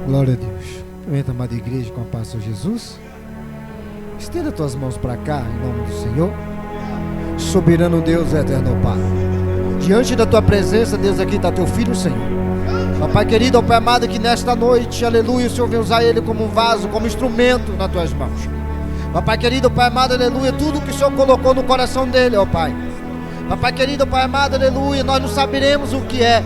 Glória a Deus. Entra, amada igreja, com a paz do Senhor Jesus. Estenda tuas mãos para cá, em nome do Senhor. Soberano Deus, eterno Pai, diante da tua presença, Deus, aqui está teu filho, Senhor. Papai querido, Pai amado, que nesta noite, aleluia, o Senhor vem usar ele como um vaso, como instrumento nas tuas mãos. Papai querido, Pai amado, aleluia, tudo que o Senhor colocou no coração dele, ó Pai. Papai querido, Pai amado, aleluia, nós não saberemos o que é.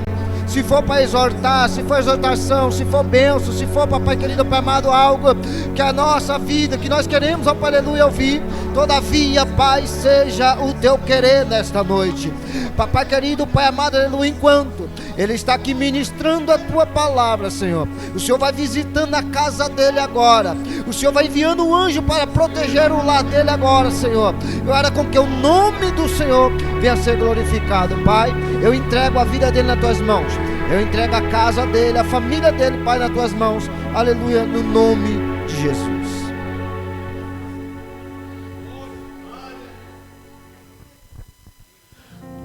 Se for para exortar, se for exortação, se for bênção, se for, papai querido, Pai amado, algo que a nossa vida, que nós queremos, ó Pai, aleluia, ouvir. Todavia, Pai, seja o teu querer nesta noite. Papai querido, Pai amado, aleluia, enquanto ele está aqui ministrando a tua palavra, Senhor, o Senhor vai visitando a casa dele agora. O Senhor vai enviando um anjo para proteger o lar dele agora, Senhor. E ora com que o nome do Senhor venha a ser glorificado, Pai. Eu entrego a vida dele nas tuas mãos. Eu entrego a casa dele, a família dele, Pai, nas tuas mãos. Aleluia, no nome de Jesus.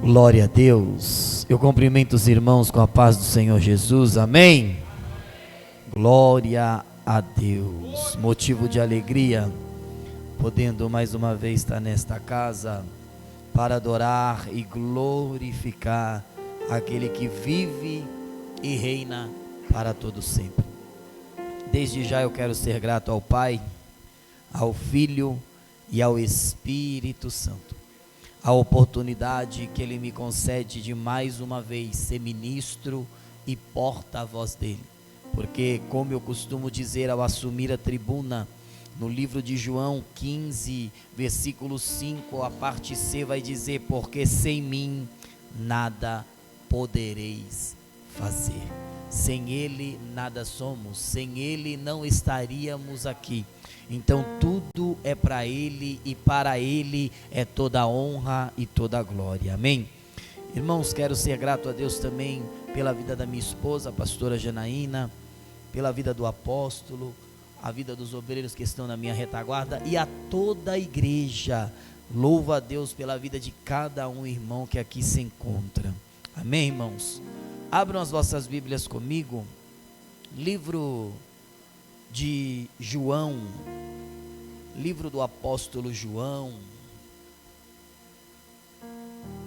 Glória a Deus. Eu cumprimento os irmãos com a paz do Senhor Jesus. Amém. Glória a Deus. Motivo de alegria, podendo mais uma vez estar nesta casa para adorar e glorificar aquele que vive e reina para todo sempre. Desde já eu quero ser grato ao Pai, ao Filho e ao Espírito Santo, a oportunidade que Ele me concede de mais uma vez ser ministro e porta-voz dEle, porque, como eu costumo dizer ao assumir a tribuna, no livro de João 15, versículo 5, a parte C vai dizer: porque sem mim nada podereis fazer. Sem Ele nada somos, sem Ele não estaríamos aqui. Então tudo é para Ele e para Ele é toda a honra e toda a glória. Amém? Irmãos, quero ser grato a Deus também pela vida da minha esposa, a pastora Janaína, pela vida do apóstolo, a vida dos obreiros que estão na minha retaguarda e a toda a igreja. Louvo a Deus pela vida de cada um irmão que aqui se encontra. Amém, irmãos? Abram as vossas Bíblias comigo, livro de João, livro do apóstolo João,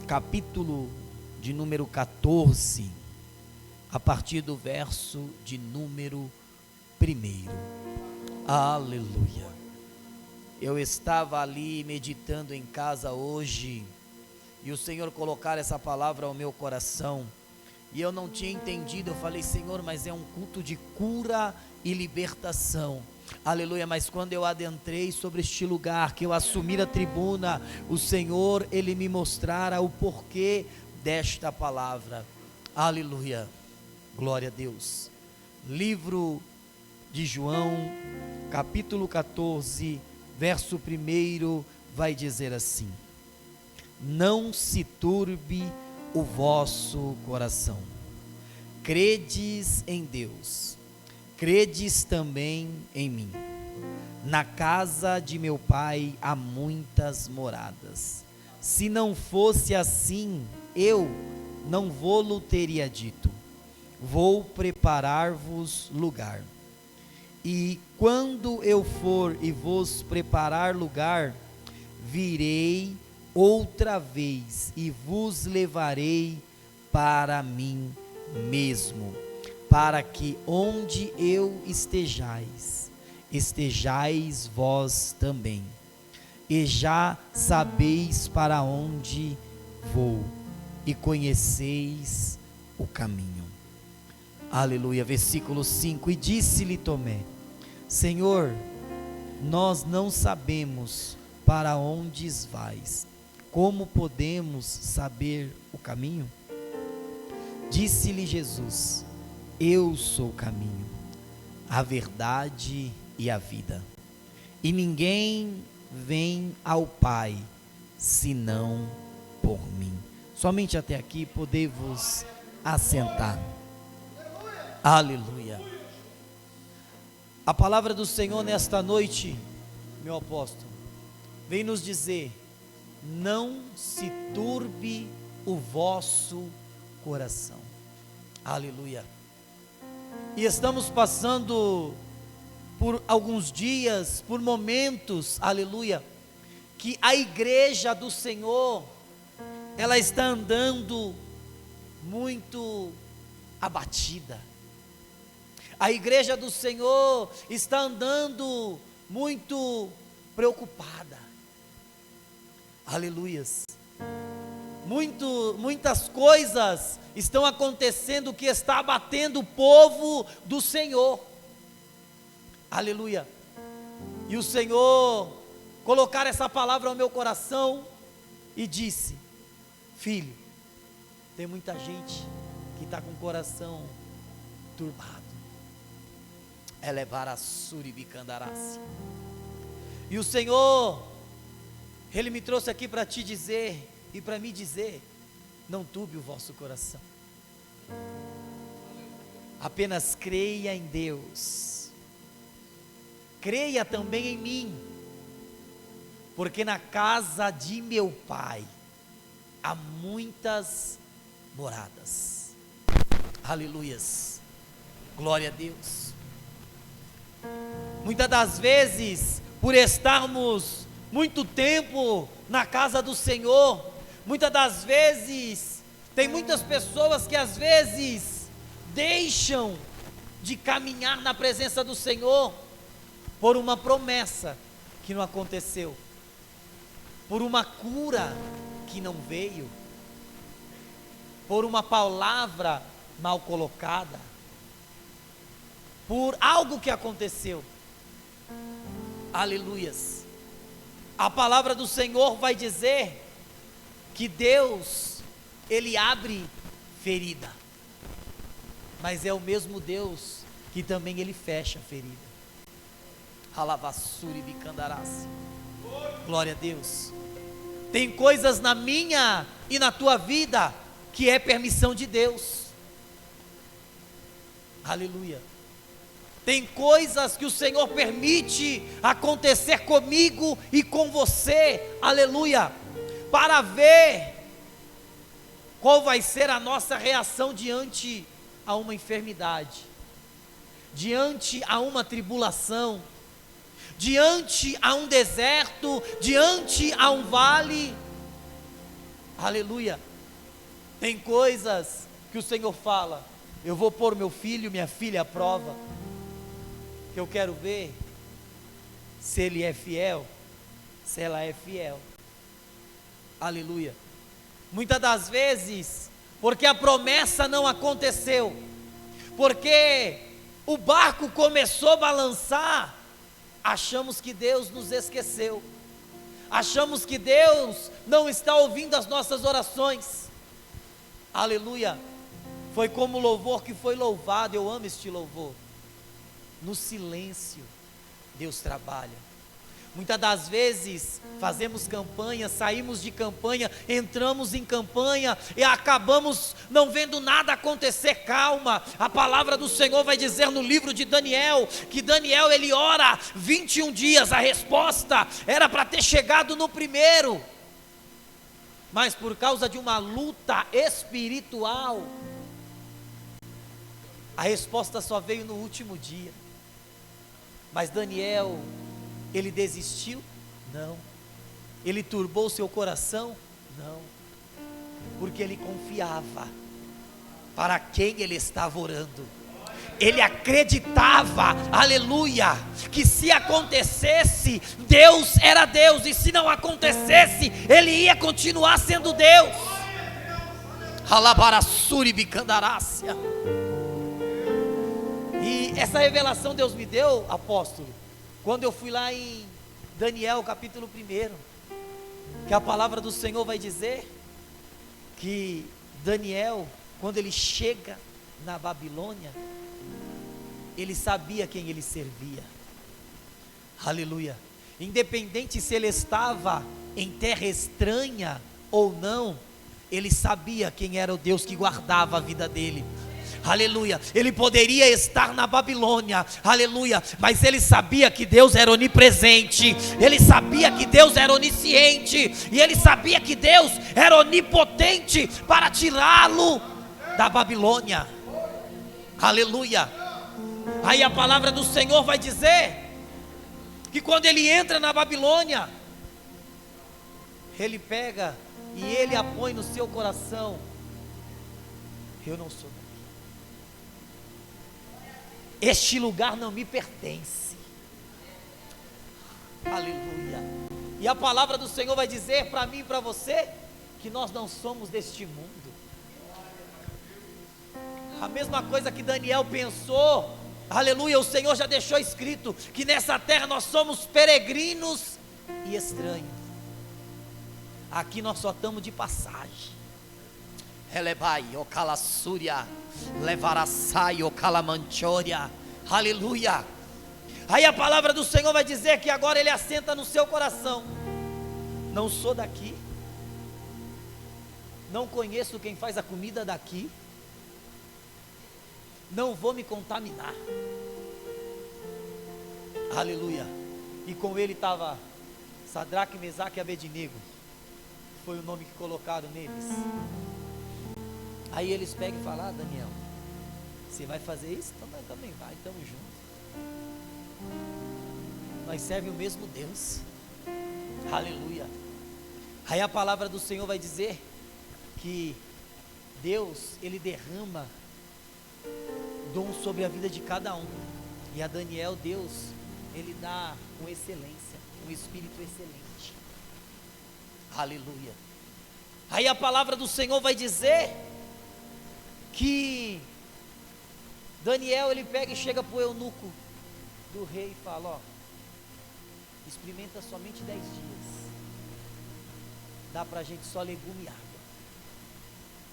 capítulo de número 14, a partir do verso de número 1. Aleluia. Eu estava ali meditando em casa hoje, e o Senhor colocar essa palavra ao meu coração, e eu não tinha entendido. Eu falei: Senhor, mas é um culto de cura e libertação. Aleluia. Mas quando eu adentrei sobre este lugar, que eu assumi a tribuna, o Senhor, Ele me mostrara o porquê desta palavra. Aleluia. Glória a Deus. Livro de João, capítulo 14, verso 1, vai dizer assim: não se turbe o vosso coração. Credes em Deus, credes também em mim. Na casa de meu Pai há muitas moradas. Se não fosse assim, eu não vou-lo teria dito. Vou preparar-vos lugar. E quando eu for e vos preparar lugar, virei outra vez e vos levarei para mim mesmo, para que onde eu estejais, estejais vós também. E já sabeis para onde vou, e conheceis o caminho. Aleluia. Versículo 5: e disse-lhe Tomé: Senhor, nós não sabemos para onde vais, como podemos saber o caminho? Disse-lhe Jesus: eu sou o caminho, a verdade e a vida, e ninguém vem ao Pai senão por mim. Somente até aqui. Podei-vos assentar. Aleluia. A palavra do Senhor nesta noite, meu apóstolo, vem nos dizer: não se turbe o vosso coração. Aleluia. e estamos passando por alguns dias, por momentos, aleluia, que a igreja do Senhor, ela está andando muito abatida. A igreja do Senhor está andando muito preocupada. Aleluias. Muitas coisas estão acontecendo que está abatendo o povo do Senhor. Aleluia. E o Senhor colocar essa palavra ao meu coração e disse: filho, tem muita gente que está com o coração turbado. Elevar a suribicandarácia. E o Senhor, Ele me trouxe aqui para te dizer e para me dizer: não turbe o vosso coração, apenas creia em Deus, creia também em mim, porque na casa de meu Pai há muitas moradas. Aleluias, glória a Deus. Muitas das vezes, por estarmos muito tempo na casa do Senhor, muitas das vezes, tem muitas pessoas que às vezes deixam de caminhar na presença do Senhor por uma promessa que não aconteceu, por uma cura que não veio, por uma palavra mal colocada, por algo que aconteceu. Aleluias. A palavra do Senhor vai dizer que Deus, Ele abre ferida, mas é o mesmo Deus que também Ele fecha a ferida. Alavassuri bicandarácia. Glória a Deus. Tem coisas na minha e na tua vida que é permissão de Deus. Aleluia. Tem coisas que o Senhor permite acontecer comigo e com você, aleluia, para ver qual vai ser a nossa reação diante a uma enfermidade, diante a uma tribulação, diante a um deserto, diante a um vale. Aleluia. Tem coisas que o Senhor fala: eu vou pôr meu filho, minha filha à prova, que eu quero ver se ele é fiel, se ela é fiel. Aleluia. Muitas das vezes, porque a promessa não aconteceu, porque o barco começou a balançar, achamos que Deus nos esqueceu, achamos que Deus não está ouvindo as nossas orações. Aleluia. Foi como o louvor que foi louvado, eu amo este louvor. No silêncio, Deus trabalha. Muitas das vezes fazemos campanha, saímos de campanha, entramos em campanha e acabamos não vendo nada acontecer. Calma, a palavra do Senhor vai dizer no livro de Daniel, que Daniel ele ora 21 dias, a resposta era para ter chegado no primeiro, mas por causa de uma luta espiritual, a resposta só veio no último dia. Mas Daniel, ele desistiu? Não. Ele turbou seu coração? Não. Porque ele confiava para quem ele estava orando. Ele acreditava, aleluia, que se acontecesse, Deus era Deus, e se não acontecesse, ele ia continuar sendo Deus. Alabarassuri bicandarácia. E essa revelação Deus me deu, apóstolo, quando eu fui lá em Daniel capítulo 1, que a palavra do Senhor vai dizer que Daniel, quando ele chega na Babilônia, ele sabia quem ele servia. Aleluia. Independente se ele estava em terra estranha ou não, ele sabia quem era o Deus que guardava a vida dele. Aleluia. Ele poderia estar na Babilônia, aleluia, mas ele sabia que Deus era onipresente, ele sabia que Deus era onisciente, e ele sabia que Deus era onipotente para tirá-lo da Babilônia. Aleluia. Aí a palavra do Senhor vai dizer que quando ele entra na Babilônia, ele pega e ele a põe no seu coração: eu não sou daqui, este lugar não me pertence. Aleluia. E a palavra do Senhor vai dizer para mim e para você que nós não somos deste mundo. A mesma coisa que Daniel pensou, aleluia, o Senhor já deixou escrito que nessa terra nós somos peregrinos e estranhos. Aqui nós só estamos de passagem. Elebai, o calassúria, levarassai, o calamanchoria, aleluia. Aí a palavra do Senhor vai dizer que agora ele assenta no seu coração: não sou daqui, não conheço quem faz a comida daqui, não vou me contaminar. Aleluia. E com ele estava Sadraque, Mesaque e Abednego, foi o nome que colocaram neles. Aí eles pegam e falam: ah, Daniel, você vai fazer isso? Então nós também vai, estamos juntos. Nós servemos o mesmo Deus. Aleluia. Aí a palavra do Senhor vai dizer que Deus, ele derrama dom sobre a vida de cada um. E a Daniel, Deus, ele dá com excelência, um espírito excelente. Aleluia. Aí a palavra do Senhor vai dizer que Daniel, ele pega e chega para o eunuco do rei e fala: ó, experimenta somente 10 dias, dá para a gente só legume e água.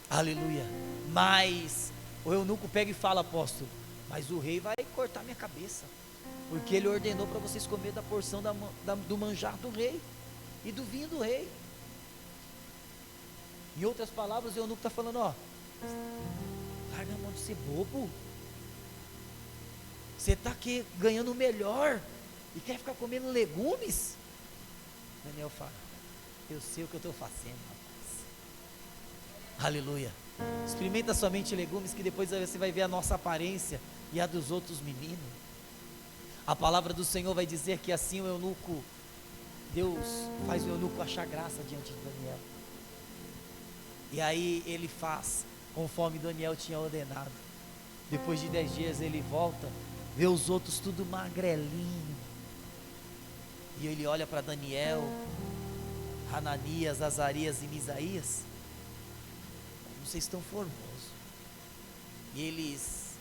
Aleluia. Mas o eunuco pega e fala: apóstolo, mas o rei vai cortar minha cabeça, porque ele ordenou para vocês comer da porção do manjar do rei e do vinho do rei. Em outras palavras, o eunuco está falando: ó, larga a mão de ser bobo, você está aqui ganhando o melhor e quer ficar comendo legumes? Daniel fala: eu sei o que eu estou fazendo, rapaz. Aleluia. Experimenta somente legumes, que depois você vai ver a nossa aparência e a dos outros meninos. A palavra do Senhor vai dizer que assim o eunuco, Deus faz o eunuco achar graça diante de Daniel. E aí ele faz conforme Daniel tinha ordenado. Depois de 10 dias ele volta, vê os outros tudo magrelinho, e ele olha para Daniel, Hananias, Azarias e Misaías: como vocês estão formosos. E eles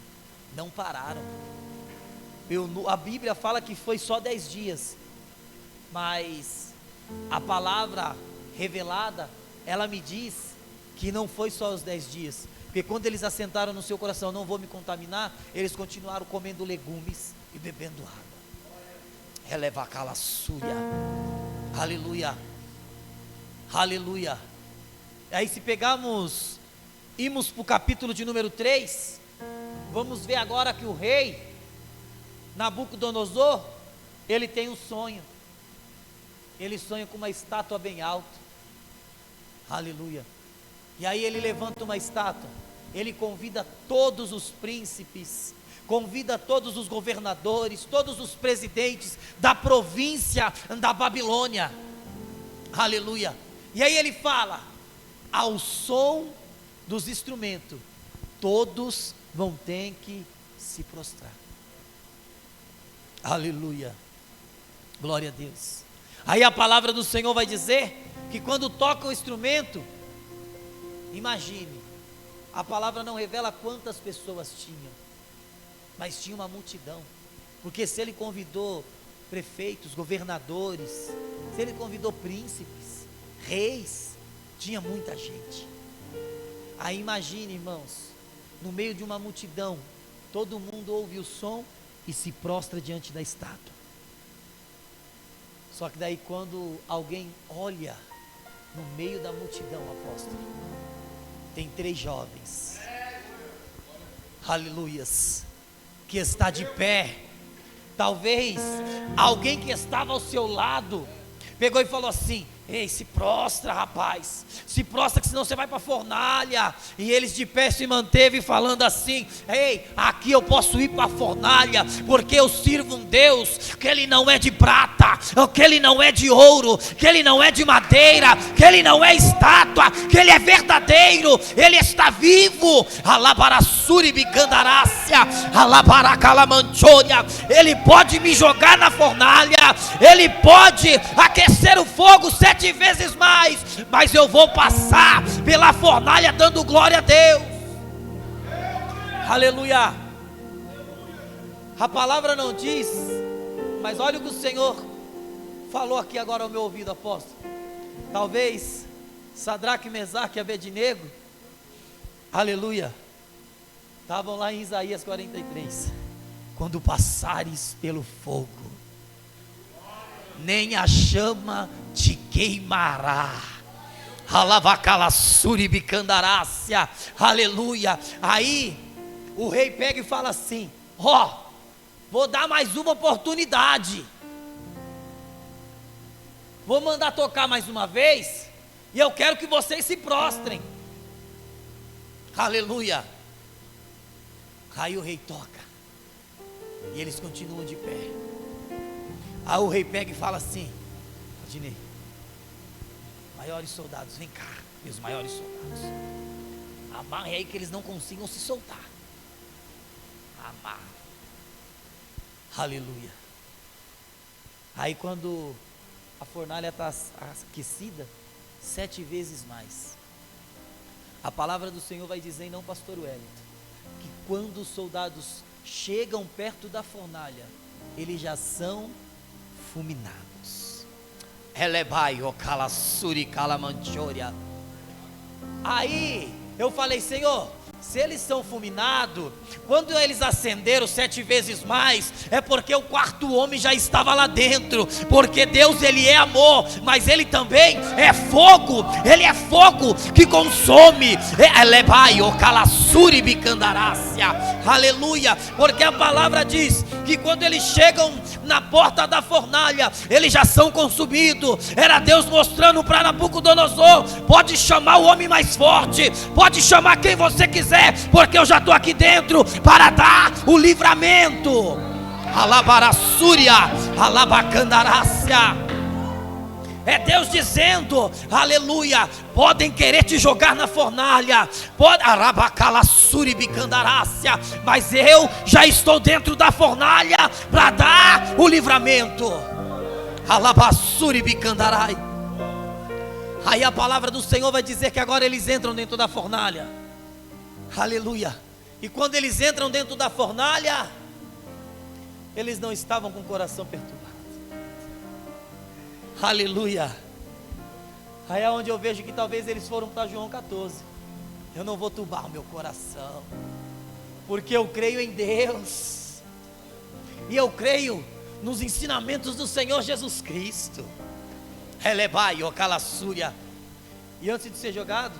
não pararam. A Bíblia fala que foi só 10 dias, mas a palavra revelada, ela me diz que não foi só os 10 dias, porque quando eles assentaram no seu coração: não vou me contaminar, eles continuaram comendo legumes e bebendo água. Releva aquela súria. Aleluia. Aleluia. Aí se pegarmos, irmos para o capítulo de número 3, vamos ver agora que o rei Nabucodonosor, ele tem um sonho. Ele sonha com uma estátua bem alta. Aleluia. E aí ele levanta uma estátua, ele convida todos os príncipes, convida todos os governadores, todos os presidentes da província da Babilônia. Aleluia. E aí ele fala: ao som dos instrumentos, todos vão ter que se prostrar. Aleluia. Glória a Deus. Aí a palavra do Senhor vai dizer que quando toca o instrumento, imagine, a palavra não revela quantas pessoas tinham, mas tinha uma multidão. Porque se ele convidou prefeitos, governadores, se ele convidou príncipes, reis, tinha muita gente. Aí imagine, irmãos, no meio de uma multidão, todo mundo ouve o som e se prostra diante da estátua. Só que daí quando alguém olha no meio da multidão, apóstolo, tem 3 jovens, aleluias, que está de pé. Talvez alguém que estava ao seu lado pegou e falou assim: Ei, se prostra, rapaz, se prostra, que senão você vai para a fornalha. E eles de pé se manteve falando assim: ei, aqui eu posso ir para a fornalha, porque eu sirvo um Deus que Ele não é de prata, que Ele não é de ouro, que Ele não é de madeira, que Ele não é estátua, que Ele é verdadeiro, Ele está vivo. Alabarassuribicandarácia, alabaracalamanchônia. Ele pode me jogar na fornalha, Ele pode aquecer o fogo 7 vezes mais, mas eu vou passar pela fornalha dando glória a Deus. Aleluia. A palavra não diz, mas olha o que o Senhor falou aqui agora ao meu ouvido, apóstolo. Talvez Sadraque, Mesaque e Abednego, aleluia, estavam lá em Isaías 43. Quando passares pelo fogo, nem a chama te queimará. Alavacalassuribicandarácia, aleluia. Aí o rei pega e fala assim: ó, vou dar mais uma oportunidade, vou mandar tocar mais uma vez, e eu quero que vocês se prostrem. Aleluia. Aí o rei toca, e eles continuam de pé. Aí o rei pega e fala assim: Adinei, maiores soldados, vem cá, meus maiores soldados, amarre aí que eles não consigam se soltar. Amarra. Aleluia. Aí quando a fornalha está aquecida 7 vezes mais, a palavra do Senhor vai dizer, não, pastor Wellington, que quando os soldados chegam perto da fornalha, eles já são fulminados. Elebai o calassuri calamanchoria. Aí eu falei: Senhor, se eles são fulminados, quando eles acenderam 7 vezes mais, é porque o quarto homem já estava lá dentro, porque Deus, Ele é amor, mas Ele também é fogo, Ele é fogo que consome. Aleluia, porque a palavra diz que quando eles chegam na porta da fornalha, eles já são consumidos. Era Deus mostrando para Nabucodonosor: pode chamar o homem mais forte, pode chamar quem você quiser, porque eu já estou aqui dentro para dar o livramento. Alabarassúria, alabacandarácia. É Deus dizendo, aleluia, podem querer te jogar na fornalha, mas eu já estou dentro da fornalha para dar o livramento. Alabassuribicandarai. Aí a palavra do Senhor vai dizer que agora eles entram dentro da fornalha. Aleluia. E quando eles entram dentro da fornalha, eles não estavam com o coração perturbado. Aleluia. Aí é onde eu vejo que talvez eles foram para João 14. Eu não vou turbar o meu coração, porque eu creio em Deus, e eu creio nos ensinamentos do Senhor Jesus Cristo. Elebai o calassúria. E antes de ser jogado,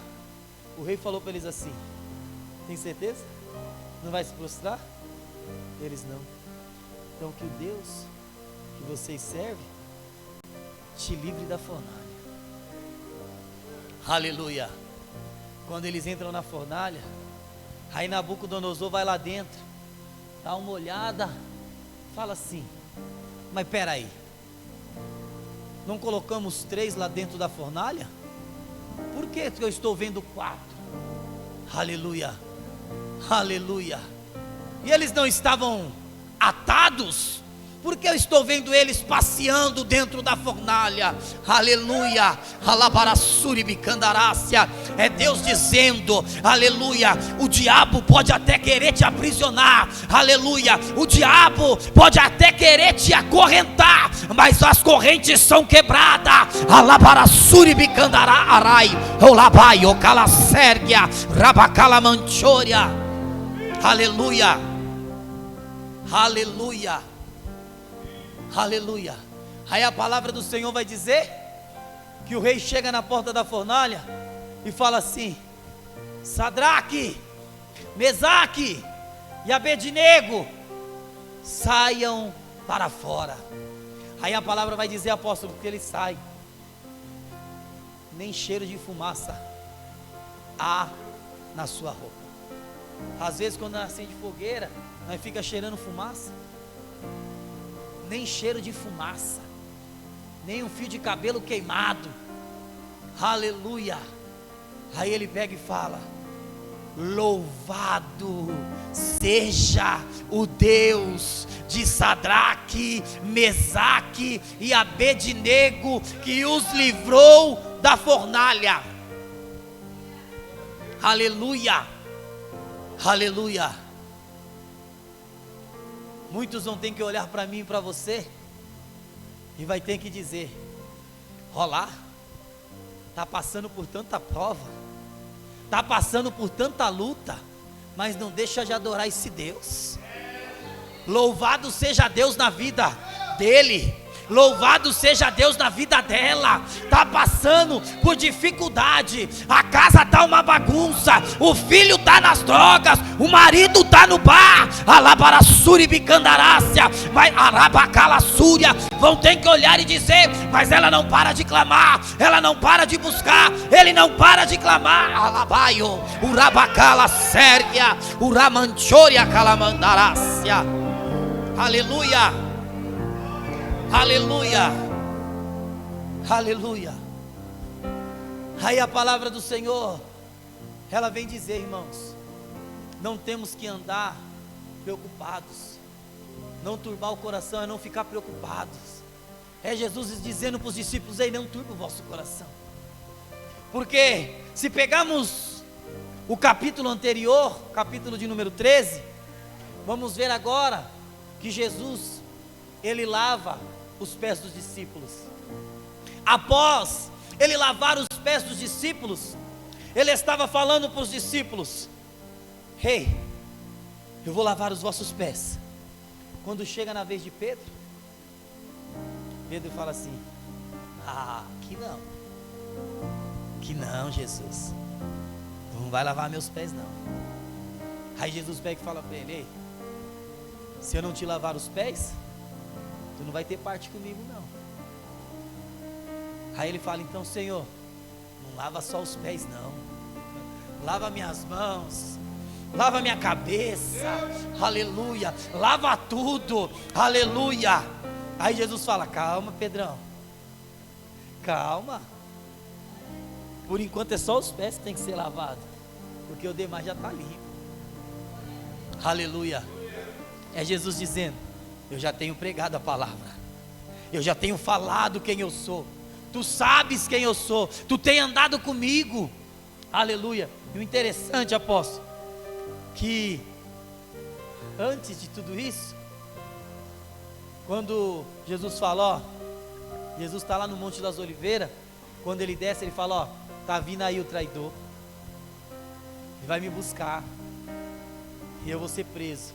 o rei falou para eles assim: tem certeza? Não vai se prostrar? Eles não. Então que o Deus que vocês servem te livre da fornalha. Aleluia. Quando eles entram na fornalha, aí Nabucodonosor vai lá dentro, dá uma olhada, fala assim: mas peraí, não colocamos 3 lá dentro da fornalha? Por que eu estou vendo 4? Aleluia, aleluia. E eles não estavam atados? Porque eu estou vendo eles passeando dentro da fornalha. Aleluia. Alabarassuribicandarácia. É Deus dizendo, aleluia, o diabo pode até querer te aprisionar, aleluia, o diabo pode até querer te acorrentar, mas as correntes são quebradas. Alabarassuribicandarai, olabai, ocalassérgia, rabacalamanchoria. Aleluia, aleluia, aleluia. Aí a palavra do Senhor vai dizer que o rei chega na porta da fornalha e fala assim: Sadraque, Mesaque e Abednego, saiam para fora. Aí a palavra vai dizer, apóstolo, que eles saem. nem cheiro de fumaça há na sua roupa. Às vezes quando nós acende fogueira, nós fica cheirando fumaça. Nem cheiro de fumaça, nem um fio de cabelo queimado. Aleluia. Aí ele pega e fala: louvado seja o Deus de Sadraque, Mesaque e Abednego, que os livrou da fornalha. Aleluia, aleluia. Muitos vão ter que olhar para mim e para você e vai ter que dizer: olá, está passando por tanta prova, está passando por tanta luta, mas não deixa de adorar esse Deus. Louvado seja Deus na vida dele, louvado seja Deus na vida dela. Está passando por dificuldade, a casa está uma bagunça, o filho está nas drogas, o marido está no bar, alabarassuri bicandarácia, vai arabacalassúria. Vão ter que olhar e dizer: mas ela não para de clamar, ela não para de buscar, ele não para de clamar. Alabaio, urabacala séria, uramanchoria calamandarácia. Aleluia, aleluia, aleluia. Aí a palavra do Senhor, ela vem dizer, irmãos, não temos que andar preocupados, não turbar o coração, é não ficar preocupados. É Jesus dizendo para os discípulos: ei, não turbe o vosso coração. Porque se pegarmos o capítulo anterior, capítulo de número 13, vamos ver agora que Jesus, ele lava os pés dos discípulos. Após ele lavar os pés dos discípulos, ele estava falando para os discípulos: ei, eu vou lavar os vossos pés. Quando chega na vez de Pedro, Pedro fala assim: que não, Jesus, tu não vai lavar meus pés não. Aí Jesus pega e fala para ele: ei, se eu não te lavar os pés, tu não vai ter parte comigo não. Aí ele fala: então, Senhor, não lava só os pés não, lava minhas mãos, lava minha cabeça, aleluia, lava tudo, aleluia. Aí Jesus fala: calma, Pedrão, calma, por enquanto é só os pés que tem que ser lavado, porque o demais já está limpo. Aleluia. É Jesus dizendo: eu já tenho pregado a palavra, eu já tenho falado quem eu sou, tu sabes quem eu sou, tu tem andado comigo. Aleluia. E o interessante, apóstolo, que antes de tudo isso, quando Jesus fala, ó, Jesus está lá no Monte das Oliveiras, quando ele desce, ele fala: ó, está vindo aí o traidor, ele vai me buscar, e eu vou ser preso.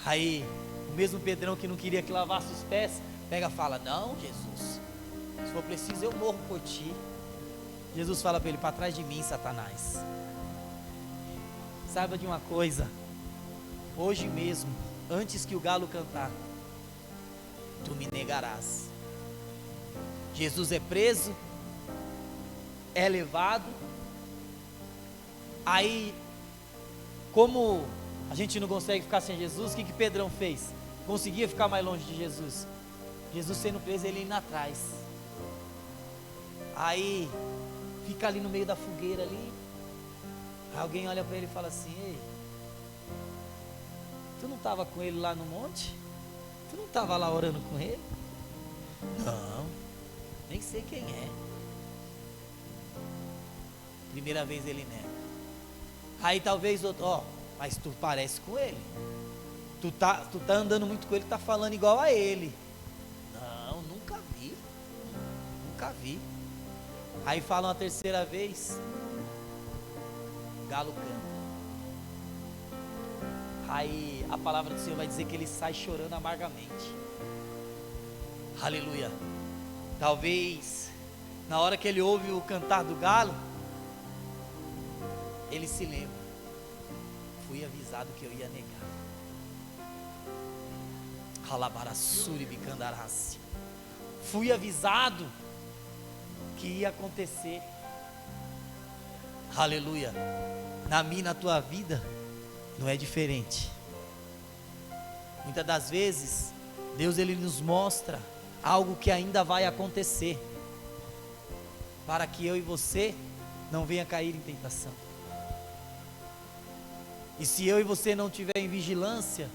Aí, o mesmo Pedrão que não queria que lavasse os pés, pega e fala: não, Jesus, se for preciso eu morro por ti. Jesus fala para ele: para trás de mim, Satanás. Saiba de uma coisa, hoje mesmo, antes que o galo cantar, tu me negarás. Jesus é preso, é levado. Aí, como a gente não consegue ficar sem Jesus, o que Pedrão fez? Conseguia ficar mais longe de Jesus. Jesus sendo preso, ele indo atrás. Aí fica ali no meio da fogueira ali. Aí alguém olha para ele e fala assim: ei, tu não estava com ele lá no monte? Tu não estava lá orando com ele? Não, nem sei quem é. Primeira vez ele nega. Aí talvez outro: ó, mas tu parece com ele, tu tá andando muito com ele, tá falando igual a ele. Não, nunca vi. Aí falam a terceira vez, o galo canta. Aí a palavra do Senhor vai dizer que ele sai chorando amargamente. Aleluia. Talvez na hora que ele ouve o cantar do galo, ele se lembra: fui avisado que eu ia negar. Alabarassuri bicandarácia. Fui avisado que ia acontecer. Aleluia. Na minha e na tua vida não é diferente. Muitas das vezes Deus ele nos mostra algo que ainda vai acontecer, para que eu e você não venha cair em tentação. E se eu e você não tiver em vigilância,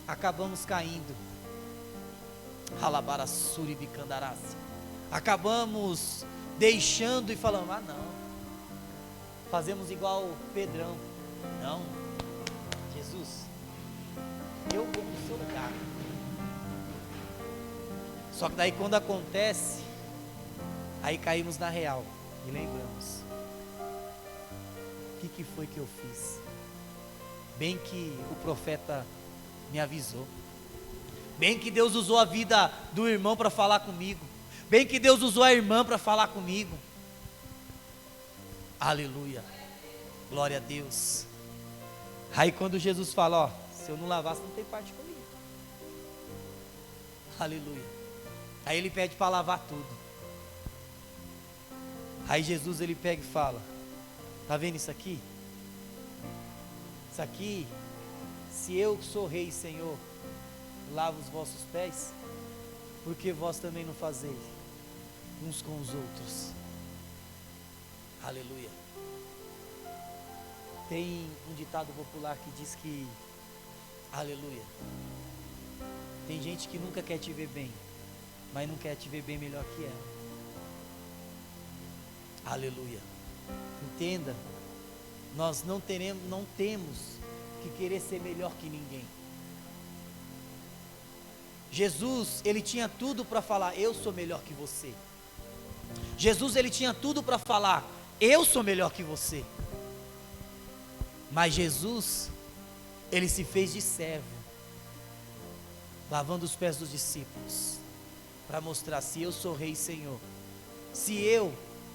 acabamos caindo. Halabarassuri bicandarasi. Acabamos deixando e falando: ah não, fazemos igual Pedrão. Não, Jesus, eu vou para o seu lugar. Só que daí quando acontece, aí caímos na real e lembramos: o que foi que eu fiz? Bem que o profeta me avisou, bem que Deus usou a vida do irmão para falar comigo, bem que Deus usou a irmã para falar comigo. Aleluia, glória a Deus. Aí quando Jesus fala: ó, se eu não lavar, você não tem parte comigo. Aleluia. Aí ele pede para lavar tudo. Aí Jesus ele pega e fala: tá vendo isso aqui? Isso aqui, se eu que sou rei e Senhor, lavo os vossos pés, porque vós também não fazeis uns com os outros. Aleluia. Tem um ditado popular que diz que, aleluia, tem gente que nunca quer te ver bem, mas não quer te ver bem melhor que ela. Aleluia. Entenda, nós não temos que querer ser melhor que ninguém. Jesus, ele tinha tudo para falar: eu sou melhor que você. Jesus, ele tinha tudo para falar: eu sou melhor que você. Mas Jesus, ele se fez de servo, lavando os pés dos discípulos, para mostrar: se eu sou rei e Senhor, se eu,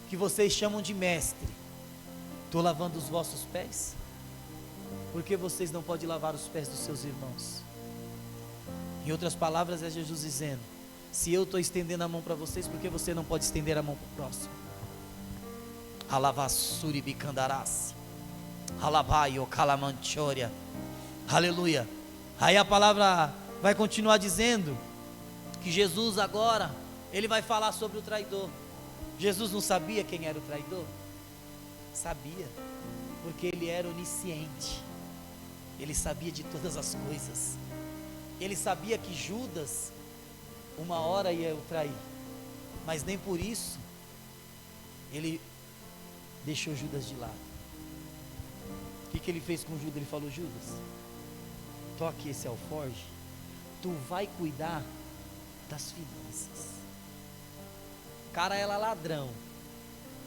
que vocês chamam de mestre, estou lavando os vossos pés, por que vocês não podem lavar os pés dos seus irmãos? Em outras palavras, é Jesus dizendo: se eu estou estendendo a mão para vocês, por que você não pode estender a mão para o próximo? Alavassuri bicandarasi, alabaio calamanchoria. Aleluia. Aí a palavra vai continuar dizendo que Jesus agora, ele vai falar sobre o traidor. Jesus não sabia quem era o traidor? Sabia, porque ele era onisciente, ele sabia de todas as coisas. Ele sabia que Judas uma hora ia o trair, mas nem por isso ele deixou Judas de lado. O que ele fez com Judas? Ele falou: Judas, toque esse alforje, tu vai cuidar das finanças. O cara era ladrão,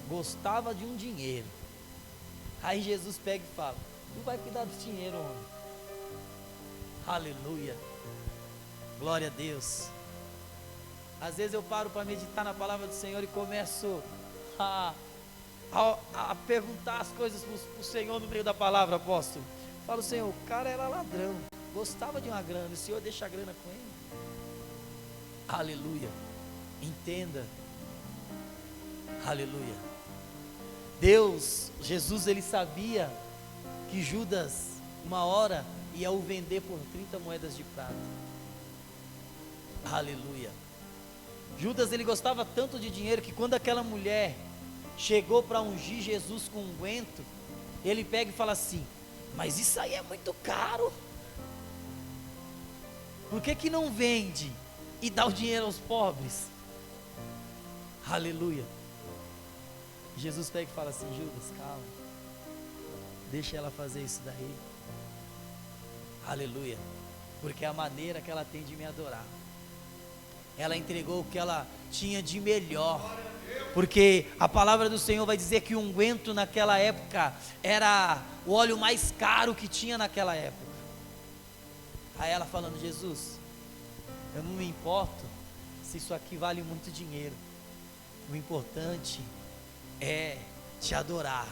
gostava de um dinheiro. Aí Jesus pega e fala: tu vai cuidar do dinheiro, homem. Aleluia, glória a Deus. Às vezes eu paro para meditar na palavra do Senhor e começo a perguntar as coisas para o Senhor no meio da palavra, apóstolo. Falo: Senhor, o cara era ladrão, gostava de uma grana, o Senhor deixa a grana com ele. Aleluia, entenda. Aleluia. Deus, Jesus, ele sabia que Judas uma hora ia o vender por 30 moedas de prata. Aleluia. Judas, ele gostava tanto de dinheiro que quando aquela mulher chegou para ungir Jesus com unguento, ele pega e fala assim: mas isso aí é muito caro, por que não vende e dá o dinheiro aos pobres? Aleluia. Jesus pega e fala assim: Judas, calma, deixa ela fazer isso daí. Aleluia. Porque é a maneira que ela tem de me adorar. Ela entregou o que ela tinha de melhor, porque a palavra do Senhor vai dizer que o unguento naquela época era o óleo mais caro que tinha naquela época. Aí ela falando: Jesus, eu não me importo se isso aqui vale muito dinheiro, o importante é te adorar,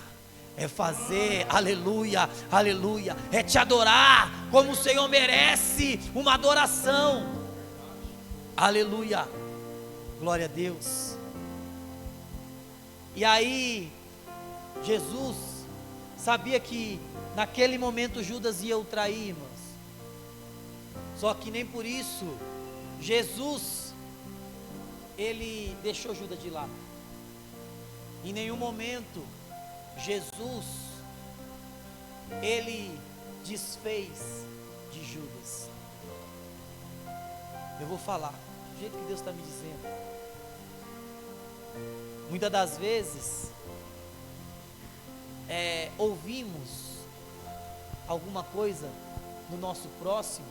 é fazer, aleluia, aleluia, é te adorar como o Senhor merece uma adoração. Aleluia, glória a Deus. E aí Jesus sabia que naquele momento Judas ia o trair, irmãos. Só que nem por isso Jesus, ele deixou Judas de lado. Em nenhum momento Jesus, ele desfez de Judas. Eu vou falar do jeito que Deus está me dizendo. Muitas das vezes ouvimos alguma coisa no nosso próximo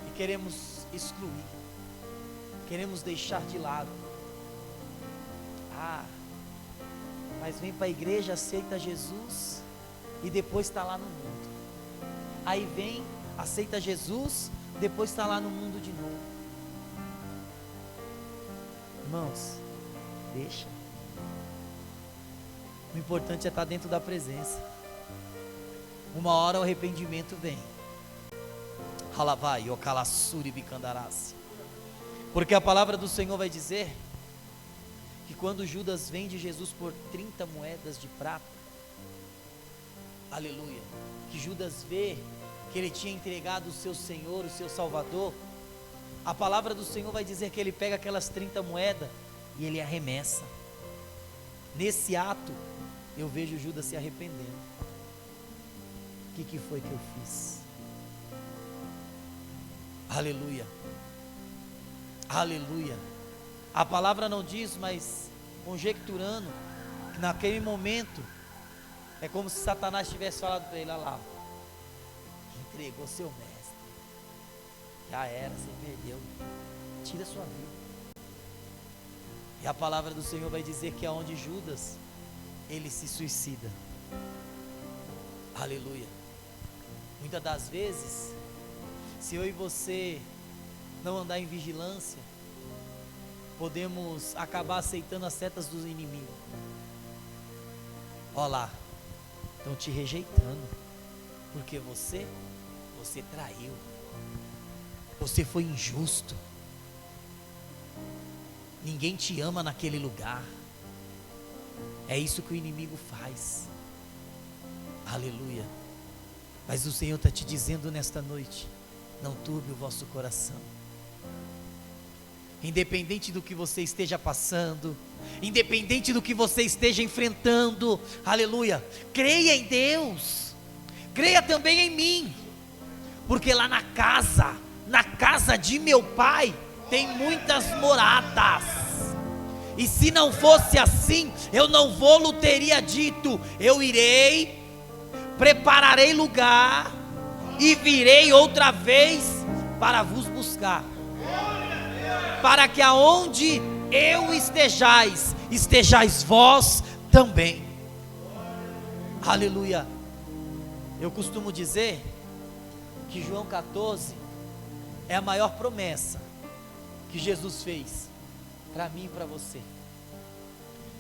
e queremos excluir, queremos deixar de lado. Mas vem para a igreja, aceita Jesus e depois está lá no mundo. Aí vem, aceita Jesus, depois está lá no mundo de novo. Irmãos, deixa. O importante é estar dentro da presença. Uma hora o arrependimento vem. Halavai, okalassuri bicandarás. Porque a palavra do Senhor vai dizer que quando Judas vende Jesus por 30 moedas de prata, aleluia, que Judas vê que ele tinha entregado o seu Senhor, o seu Salvador, a palavra do Senhor vai dizer que ele pega aquelas 30 moedas e ele arremessa. Nesse ato, eu vejo Judas se arrependendo. O que foi que eu fiz? Aleluia, aleluia. A palavra não diz, mas conjecturando, que naquele momento, é como se Satanás tivesse falado para ele: olha lá, entregou seu mestre, já era, você perdeu, tira a sua vida. E a palavra do Senhor vai dizer que aonde Judas, ele se suicida. Aleluia. Muitas das vezes, se eu e você não andar em vigilância, podemos acabar aceitando as setas dos inimigos. Olha lá, estão te rejeitando, porque você traiu, você foi injusto, ninguém te ama naquele lugar. É isso que o inimigo faz. Aleluia. Mas o Senhor está te dizendo nesta noite: não turbe o vosso coração. Independente do que você esteja passando, independente do que você esteja enfrentando, aleluia, creia em Deus, creia também em mim, porque lá na casa de meu Pai, tem muitas moradas, e se não fosse assim, eu não vou-lhe teria dito: eu irei, prepararei lugar, e virei outra vez para vos buscar, para que aonde eu estejais vós também. Aleluia. Eu costumo dizer que João 14 é a maior promessa que Jesus fez para mim e para você.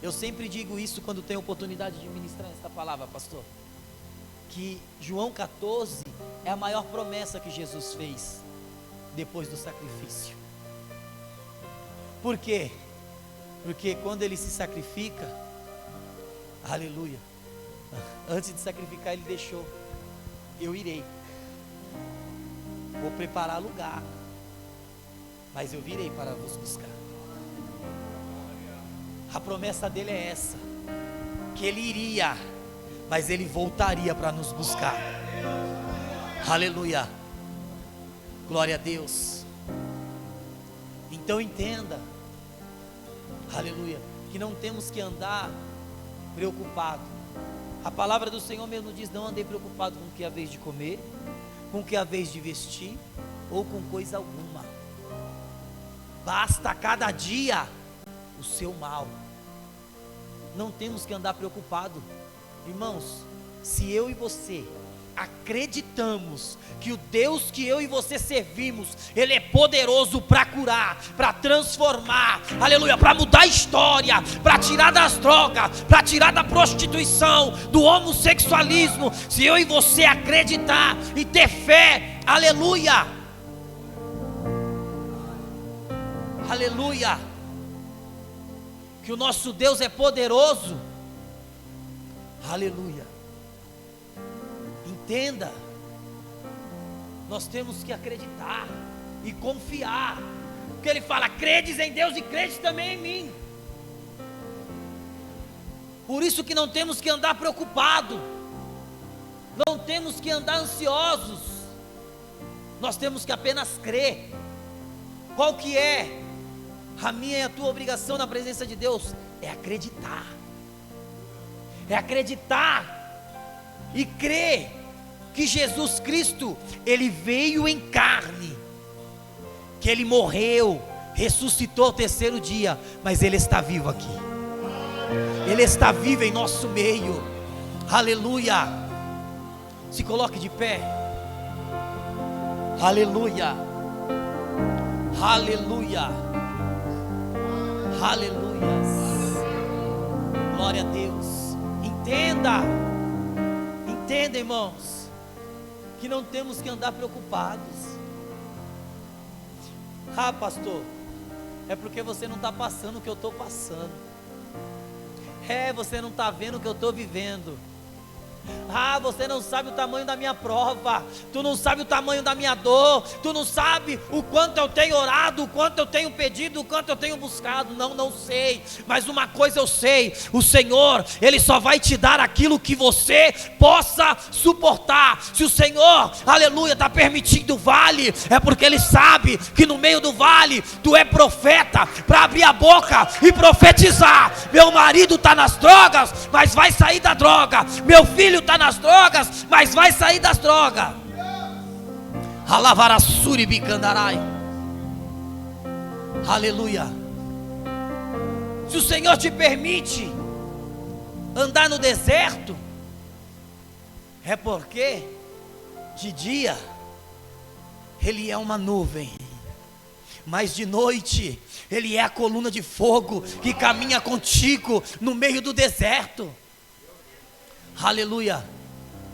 Eu sempre digo isso quando tenho oportunidade de ministrar esta palavra, pastor, que João 14 é a maior promessa que Jesus fez depois do sacrifício. Por quê? Porque quando ele se sacrifica, aleluia, antes de sacrificar ele deixou: eu irei, vou preparar lugar, mas eu virei para vos buscar. A promessa dele é essa, que ele iria, mas ele voltaria para nos buscar. Aleluia, glória a Deus. Então entenda, aleluia, que não temos que andar preocupado. A palavra do Senhor mesmo diz: não andei preocupado com o que é a vez de comer, com o que é a vez de vestir, ou com coisa alguma. Basta cada dia o seu mal. Não temos que andar preocupado. Irmãos, se eu e você acreditamos que o Deus que eu e você servimos, Ele é poderoso para curar, para transformar, aleluia, para mudar a história, para tirar das drogas, para tirar da prostituição, do homossexualismo, se eu e você acreditar e ter fé, aleluia, aleluia, que o nosso Deus é poderoso, Aleluia. Entenda, nós temos que acreditar e confiar, porque ele fala: credes em Deus e credes também em mim. Por isso que não temos que andar preocupado, não temos que andar ansiosos, nós temos que apenas crer. Qual que é a minha e a tua obrigação na presença de Deus? É acreditar, e crer que Jesus Cristo, Ele veio em carne, que Ele morreu, ressuscitou ao terceiro dia, mas Ele está vivo aqui, Ele está vivo em nosso meio. Aleluia. Se coloque de pé. Aleluia. Aleluia. Aleluia. Glória a Deus. Entenda, irmãos, que não temos que andar preocupados. Ah, pastor, é porque você não está passando o que eu estou passando. Você não está vendo o que eu estou vivendo. Você não sabe o tamanho da minha prova, tu não sabe o tamanho da minha dor, tu não sabe o quanto eu tenho orado, o quanto eu tenho pedido, o quanto eu tenho buscado. Não sei, mas uma coisa eu sei: o Senhor, Ele só vai te dar aquilo que você possa suportar. Se o Senhor, aleluia, está permitindo o vale, é porque Ele sabe que no meio do vale, tu é profeta, para abrir a boca e profetizar: meu marido está nas drogas, mas vai sair da droga, meu filho está nas drogas, mas vai sair das drogas. Alavarassuri bicandarai. Aleluia. Se o Senhor te permite andar no deserto, é porque de dia Ele é uma nuvem, mas de noite Ele é a coluna de fogo que caminha contigo no meio do deserto. Aleluia.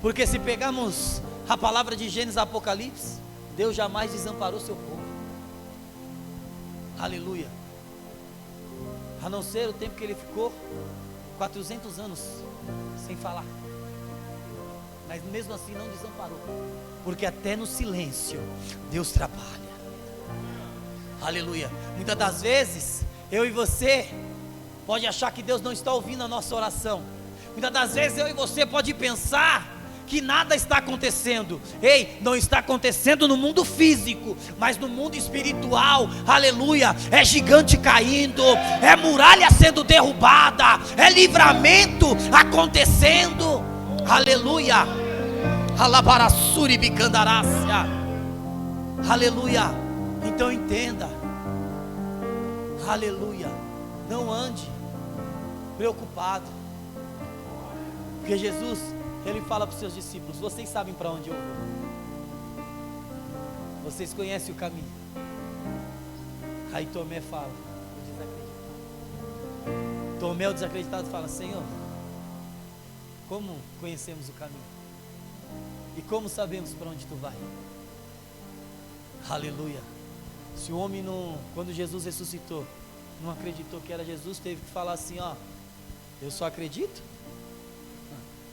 Porque se pegarmos a palavra de Gênesis e Apocalipse, Deus jamais desamparou seu povo. Aleluia. A não ser o tempo que ele ficou 400 anos sem falar, mas mesmo assim não desamparou, porque até no silêncio Deus trabalha. Aleluia. Muitas das vezes eu e você pode achar que Deus não está ouvindo a nossa oração. Muitas das vezes eu e você pode pensar que nada está acontecendo. Não está acontecendo no mundo físico, mas no mundo espiritual. Aleluia. É gigante caindo, é muralha sendo derrubada, é livramento acontecendo. Aleluia. Alabarassuri bicandarácia. Aleluia. Então entenda. Aleluia. Não ande preocupado, porque Jesus, Ele fala para os seus discípulos: vocês sabem para onde eu vou, vocês conhecem o caminho. Aí Tomé fala, Tomé, o desacreditado, fala: Senhor, como conhecemos o caminho? E como sabemos para onde tu vai? Aleluia. Se o homem não, quando Jesus ressuscitou, não acreditou que era Jesus, teve que falar assim: ó, eu só acredito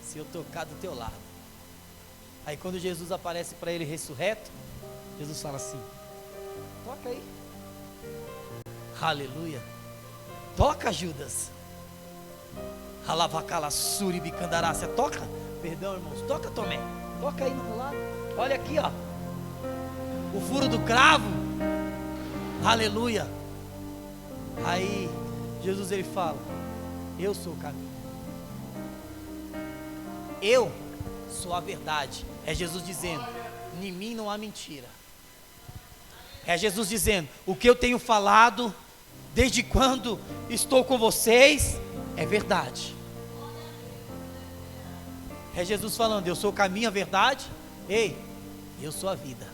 se eu tocar do teu lado. Aí quando Jesus aparece para ele ressurreto, Jesus fala assim: toca aí. Aleluia. Toca, Judas. Alavacalassuri bicandarácia. Toca, perdão, irmãos, toca, Tomé. Toca aí no lado. Olha aqui, ó, o furo do cravo. Aleluia. Aí Jesus, ele fala: eu sou o caminho, eu sou a verdade. É Jesus dizendo: em mim não há mentira. É Jesus dizendo: o que eu tenho falado desde quando estou com vocês é verdade. É Jesus falando: eu sou o caminho, a verdade. Eu sou a vida.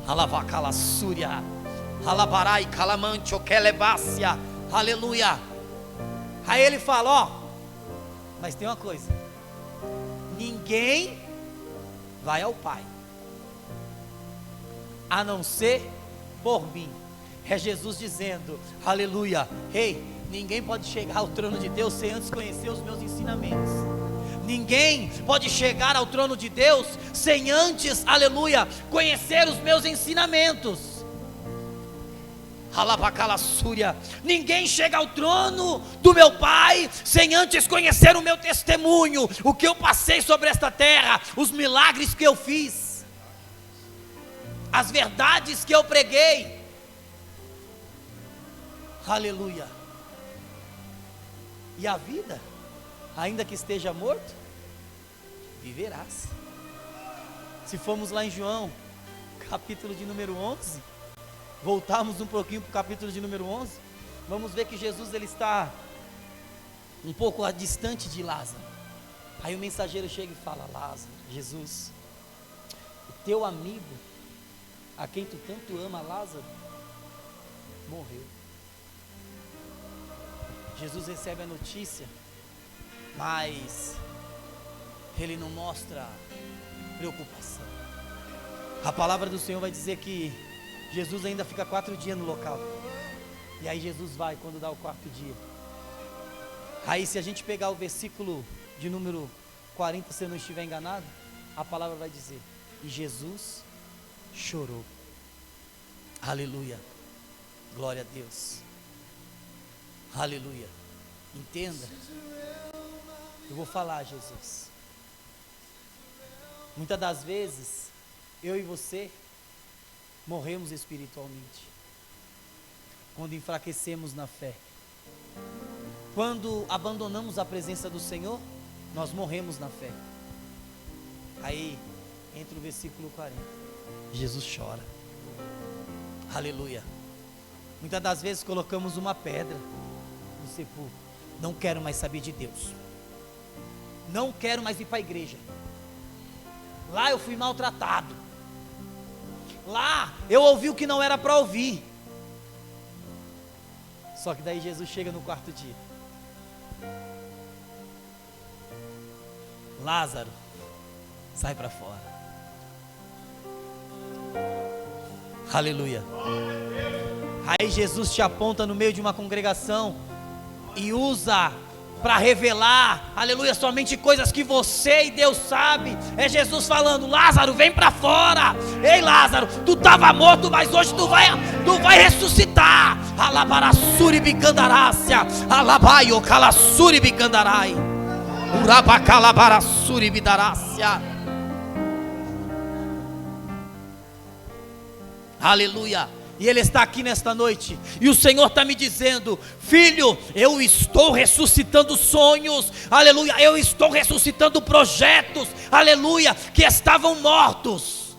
Alavacalassúria, alabarai calamancho kelebácia. Aleluia. Aí ele fala: ó, mas tem uma coisa: ninguém vai ao Pai a não ser por mim. É Jesus dizendo: aleluia. Ninguém pode chegar ao trono de Deus sem antes conhecer os meus ensinamentos. Ninguém pode chegar ao trono de Deus sem antes, aleluia, conhecer os meus ensinamentos. Alabacalassúria. Ninguém chega ao trono do meu Pai sem antes conhecer o meu testemunho, o que eu passei sobre esta terra, os milagres que eu fiz, as verdades que eu preguei. Aleluia. E a vida, ainda que esteja morto, viverás. Se formos lá em João, capítulo de número 11, voltarmos um pouquinho para o capítulo de número 11, vamos ver que Jesus ele está um pouco distante de Lázaro. Aí o mensageiro chega e fala: Lázaro, Jesus, o teu amigo, a quem tu tanto ama, Lázaro, morreu. Jesus recebe a notícia, mas ele não mostra preocupação. A palavra do Senhor vai dizer que Jesus ainda fica 4 dias no local. E aí Jesus vai quando dá o 4º dia. Aí se a gente pegar o versículo de número 40, se eu não estiver enganado, a palavra vai dizer: e Jesus chorou. Aleluia. Glória a Deus. Aleluia. Entenda. Eu vou falar, Jesus. Muitas das vezes, eu e você morremos espiritualmente quando enfraquecemos na fé. Quando abandonamos a presença do Senhor, nós morremos na fé. Aí entra o versículo 40. Jesus chora. Aleluia. Muitas das vezes colocamos uma pedra no sepulcro. Não quero mais saber de Deus. Não quero mais ir para a igreja. Lá eu fui maltratado. Lá eu ouvi o que não era para ouvir. Só que daí Jesus chega no 4º dia. Lázaro, sai para fora. Aleluia. Aí Jesus te aponta no meio de uma congregação e usa para revelar, aleluia, somente coisas que você e Deus sabe. É Jesus falando: Lázaro, vem para fora. Ei, Lázaro, tu estava morto, mas hoje tu vai ressuscitar. Alabarassuri bicandarácia, alabaio calassuri bicandarai, urabacalabarassuri bidarácia. Aleluia. E Ele está aqui nesta noite, e o Senhor está me dizendo: filho, eu estou ressuscitando sonhos, aleluia, eu estou ressuscitando projetos, aleluia, que estavam mortos.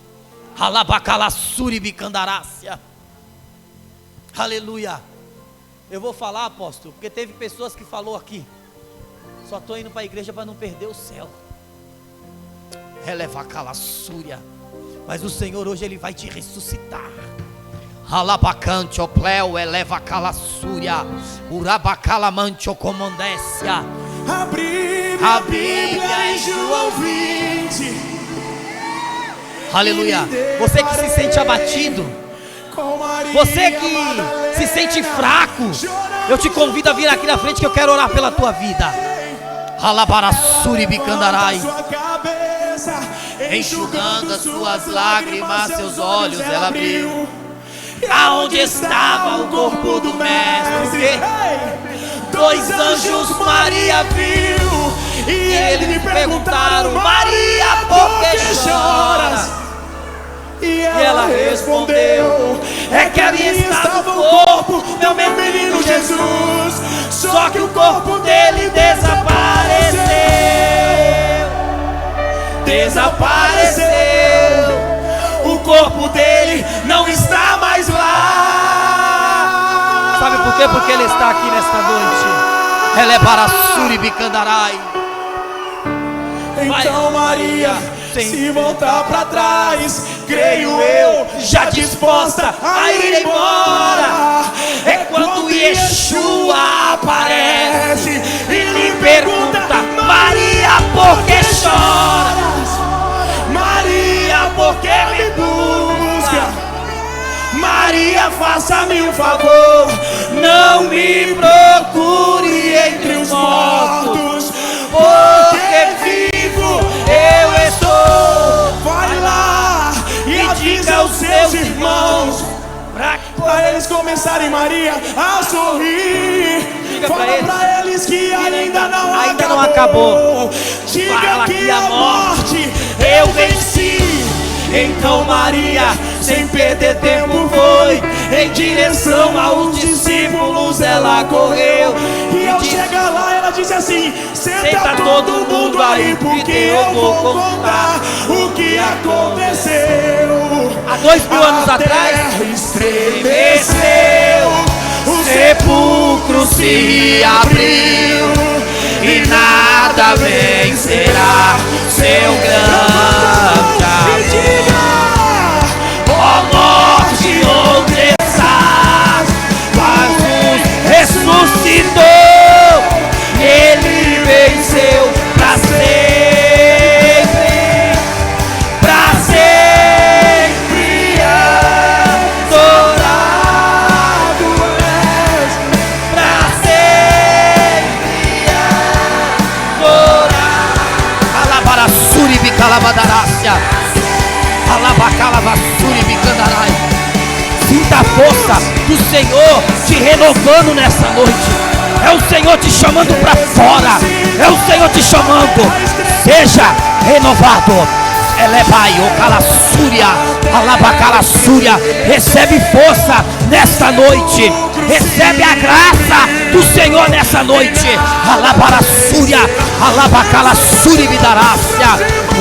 Alabacalassuri bicandarácia. Aleluia. Eu vou falar, apóstolo, porque teve pessoas que falou aqui: só estou indo para a igreja para não perder o céu. Eleva calassúria. Mas o Senhor hoje Ele vai te ressuscitar. Alabacante opleu eleva calassúria, urabacalamante ocomondécia. A Bíblia em João 20. Aleluia. Você que se sente abatido, você que se sente fraco, eu te convido a vir aqui na frente que eu quero orar pela tua vida. Alabarassuri bicandarai. Enxugando as suas lágrimas, seus olhos ela abriu. Aonde estava o corpo do mestre? 2 anjos Maria viu, e eles lhe perguntaram: Maria, por que choras? E ela respondeu: é que ali estava o corpo do meu menino Jesus, só que o corpo dele desapareceu. O corpo dele não está mais lá. Sabe por quê? Porque ele está aqui nesta noite. Ela é Barassuri bicandarai. Então Maria, se voltar para trás, creio eu, já disposta a ir embora. É quando Yeshua aparece e lhe pergunta: Maria, por que choras? Maria, por que me busca? Maria, Maria, faça-me um favor, não me procure entre os mortos, porque vivo eu estou. Vai lá e avisa aos seus irmãos, para eles começarem, Maria, a sorrir. Fala pra eles que ainda não acabou. Diga que a morte eu venci. Então Maria, sem perder tempo, foi em direção aos discípulos. Ela correu e ao chegar lá ela disse assim: senta todo mundo aí, porque eu vou contar o que aconteceu. Há 2000 anos atrás, estremeceu, o sepulcro se abriu e nada vencerá seu grande amor. Ó morte, onde estás? Jesus ressuscitou, ele venceu pra sempre, pra sempre adorado és, pra sempre adorado. Alabarassuri bicalabadarácia, alabacalavassuri bicandarai. Sinta a força do Senhor te renovando nessa noite. É o Senhor te chamando para fora. É o Senhor te chamando. Seja renovado. Elebai, o calassúria, alabacalassúria. Recebe força nesta noite. Recebe a graça do Senhor nessa noite. Alabarassúria, alabacalassúria vidarácia.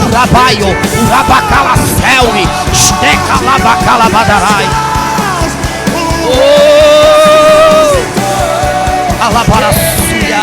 Urabaio, urabacalacelri, estecalabacalabadarai. Oh, alabarassúria.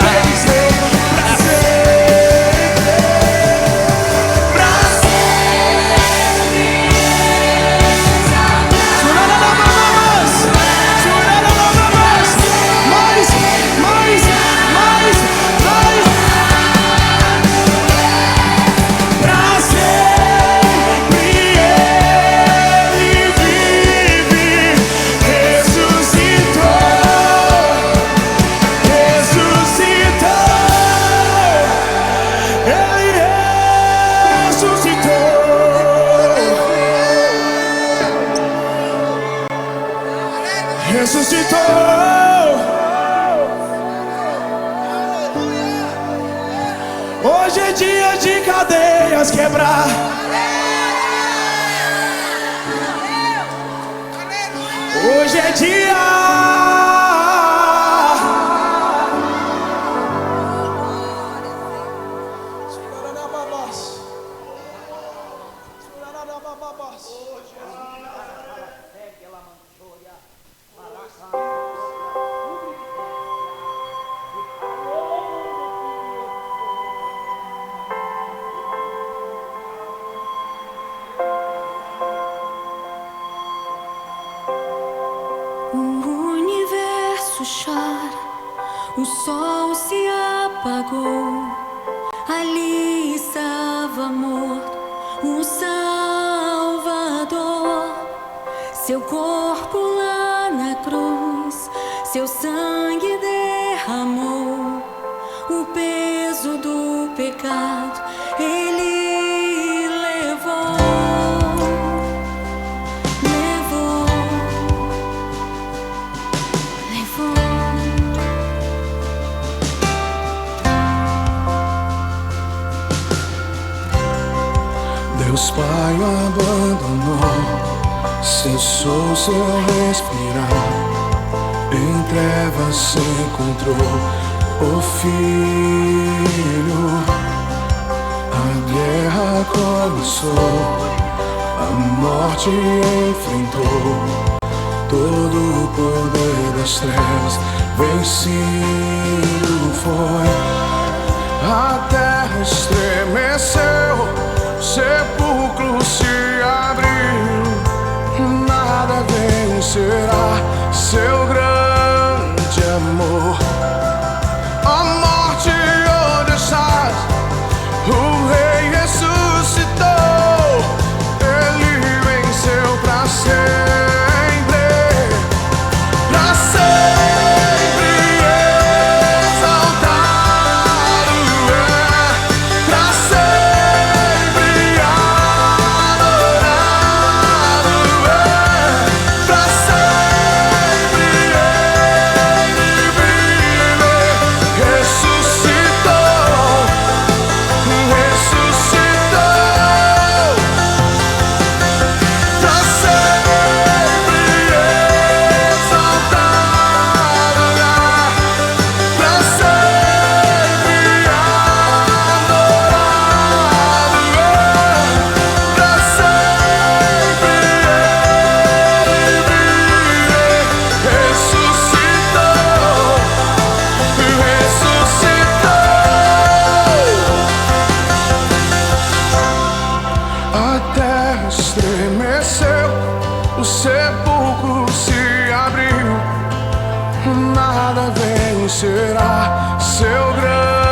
Ressuscitou. Hoje é dia de cadeias quebrar. Hoje é dia. O sol se apagou, ali estava morto o Salvador. Seu corpo lá na cruz, seu sangue derramou, o peso do pecado ele levou. Deus Pai o abandonou, cessou seu respirar, em trevas se encontrou o Filho. A guerra começou, a morte enfrentou, todo o poder das trevas vencido foi. A terra estremeceu, o sepulcro se abriu, nada vencerá seu grande amor. Ó morte, onde estás? O Rei ressuscitou, ele venceu pra sempre, o sepulcro se abriu, nada vencerá seu grande